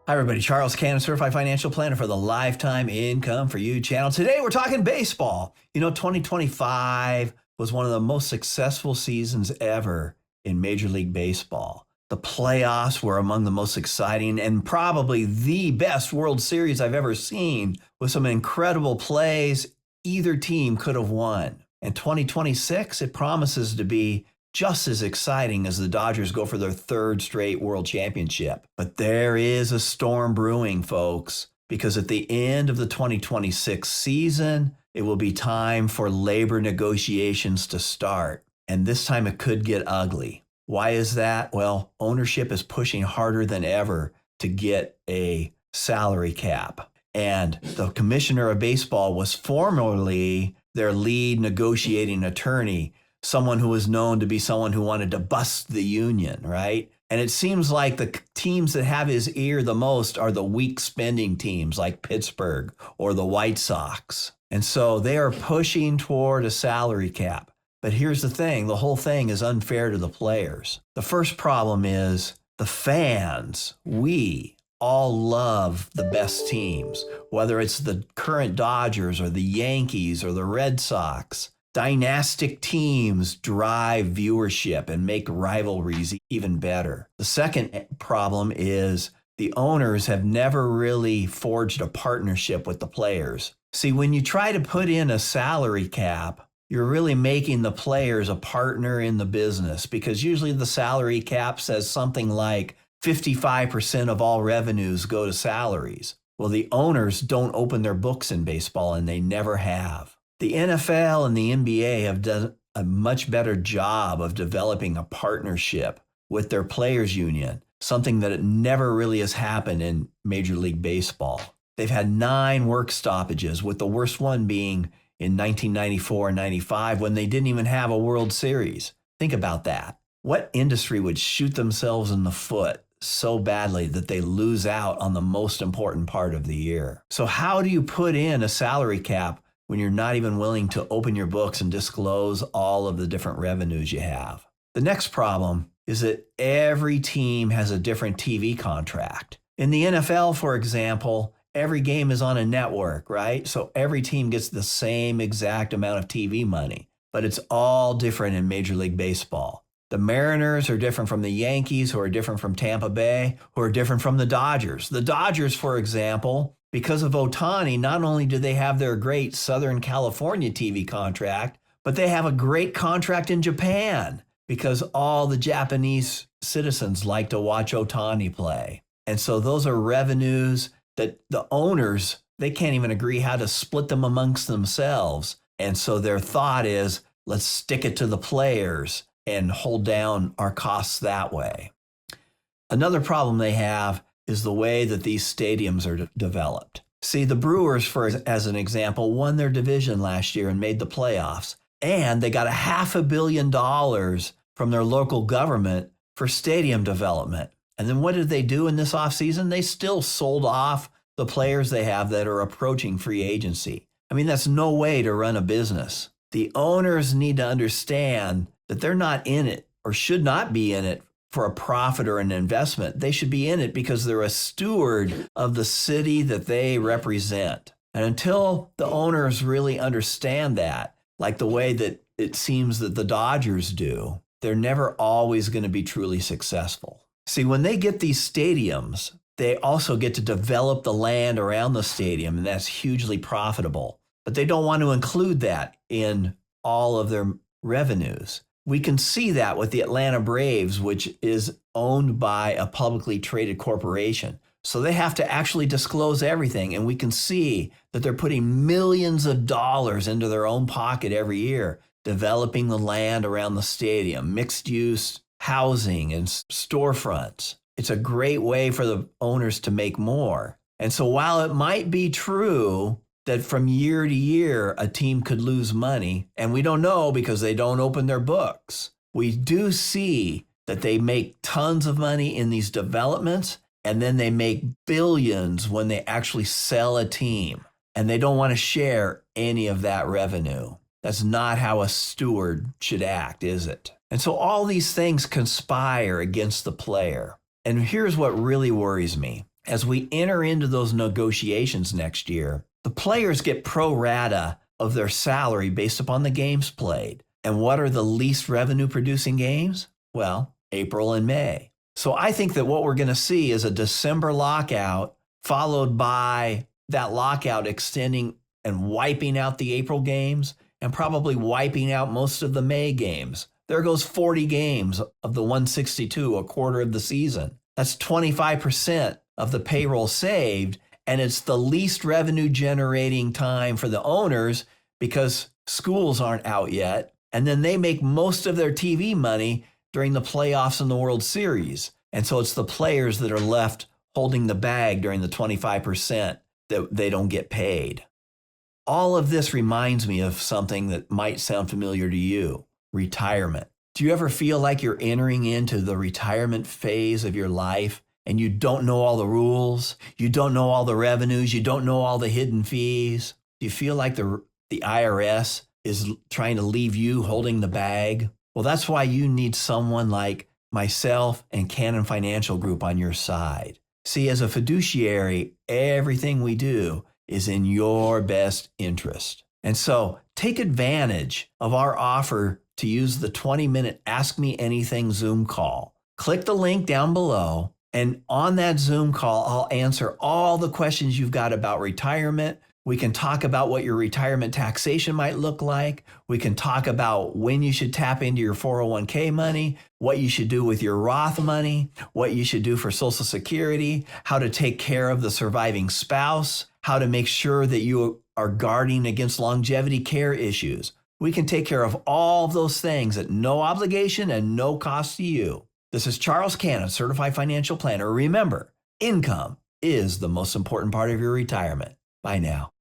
Hi, everybody. Charles Cannon, Certified Financial Planner for the Lifetime Income for You channel. Today, we're talking baseball. 2025 was one of the most successful seasons ever in Major League Baseball. The playoffs were among the most exciting and probably the best World Series I've ever seen, with some incredible plays either team could have won. And 2026, it promises to be just as exciting as the Dodgers go for their third straight world championship. But there is a storm brewing, folks, because at the end of the 2026 season, it will be time for labor negotiations to start. And this time it could get ugly. Why is that? Well, ownership is pushing harder than ever to get a salary cap. And the commissioner of baseball was formerly their lead negotiating attorney, someone who was known to be someone who wanted to bust the union, right? And it seems like the teams that have his ear the most are the weak spending teams like Pittsburgh or the White Sox. And so they are pushing toward a salary cap. But here's the thing, the whole thing is unfair to the players. The first problem is the fans. We all love the best teams, whether it's the current Dodgers or the Yankees or the Red Sox. Dynastic teams drive viewership and make rivalries even better. The second problem is the owners have never really forged a partnership with the players. See, when you try to put in a salary cap, you're really making the players a partner in the business, because usually the salary cap says something like 55% of all revenues go to salaries. Well, the owners don't open their books in baseball, and they never have. The NFL and the NBA have done a much better job of developing a partnership with their players' union, something that never really has happened in Major League Baseball. They've had 9 work stoppages, with the worst one being in 1994 and 95, when they didn't even have a World Series. Think about that. What industry would shoot themselves in the foot so badly that they lose out on the most important part of the year? So how do you put in a salary cap when you're not even willing to open your books and disclose all of the different revenues you have? The next problem is that every team has a different TV contract. In the NFL, for example, every game is on a network, right? So every team gets the same exact amount of TV money, but it's all different in Major League Baseball. The Mariners are different from the Yankees, who are different from Tampa Bay, who are different from the Dodgers. The Dodgers, for example, because of Ohtani, not only do they have their great Southern California TV contract, but they have a great contract in Japan, because all the Japanese citizens like to watch Ohtani play. And so those are revenues that the owners, they can't even agree how to split them amongst themselves. And so their thought is, let's stick it to the players and hold down our costs that way. Another problem they have is the way that these stadiums are developed. See, the Brewers, as an example, won their division last year and made the playoffs. And they got $500 million from their local government for stadium development. And then what did they do in this offseason? They still sold off the players they have that are approaching free agency. I mean, that's no way to run a business. The owners need to understand that they're not in it, or should not be in it, for a profit or an investment. They should be in it because they're a steward of the city that they represent. And until the owners really understand that, like the way that it seems that the Dodgers do, they're never always going to be truly successful. See, when they get these stadiums, they also get to develop the land around the stadium, and that's hugely profitable. But they don't want to include that in all of their revenues. We can see that with the Atlanta Braves, which is owned by a publicly traded corporation. So they have to actually disclose everything. And we can see that they're putting millions of dollars into their own pocket every year, developing the land around the stadium, mixed use housing and storefronts. It's a great way for the owners to make more. And so while it might be true that from year to year, a team could lose money, and we don't know because they don't open their books, we do see that they make tons of money in these developments, and then they make billions when they actually sell a team, and they don't want to share any of that revenue. That's not how a steward should act, is it? And so all these things conspire against the player. And here's what really worries me. As we enter into those negotiations next year, the players get pro rata of their salary based upon the games played. And what are the least revenue producing games? Well, April and May. So I think that what we're going to see is a December lockout followed by that lockout extending and wiping out the April games and probably wiping out most of the May games. There goes 40 games of the 162, a quarter of the season. That's 25% of the payroll saved, and it's the least revenue generating time for the owners because schools aren't out yet, and then they make most of their TV money during the playoffs and the World Series. And so it's the players that are left holding the bag during the 25% that they don't get paid. All of this reminds me of something that might sound familiar to you: retirement. Do you ever feel like you're entering into the retirement phase of your life and you don't know all the rules, you don't know all the revenues, you don't know all the hidden fees? Do you feel like the IRS is trying to leave you holding the bag? Well, that's why you need someone like myself and Cannon Financial Group on your side. See, as a fiduciary, everything we do is in your best interest. And so take advantage of our offer to use the 20-minute Ask Me Anything Zoom call. Click the link down below, and on that Zoom call, I'll answer all the questions you've got about retirement. We can talk about what your retirement taxation might look like. We can talk about when you should tap into your 401k money, what you should do with your Roth money, what you should do for Social Security, how to take care of the surviving spouse, how to make sure that you are guarding against longevity care issues. We can take care of all of those things at no obligation and no cost to you. This is Charles Cannon, Certified Financial Planner. Remember, income is the most important part of your retirement. Bye now.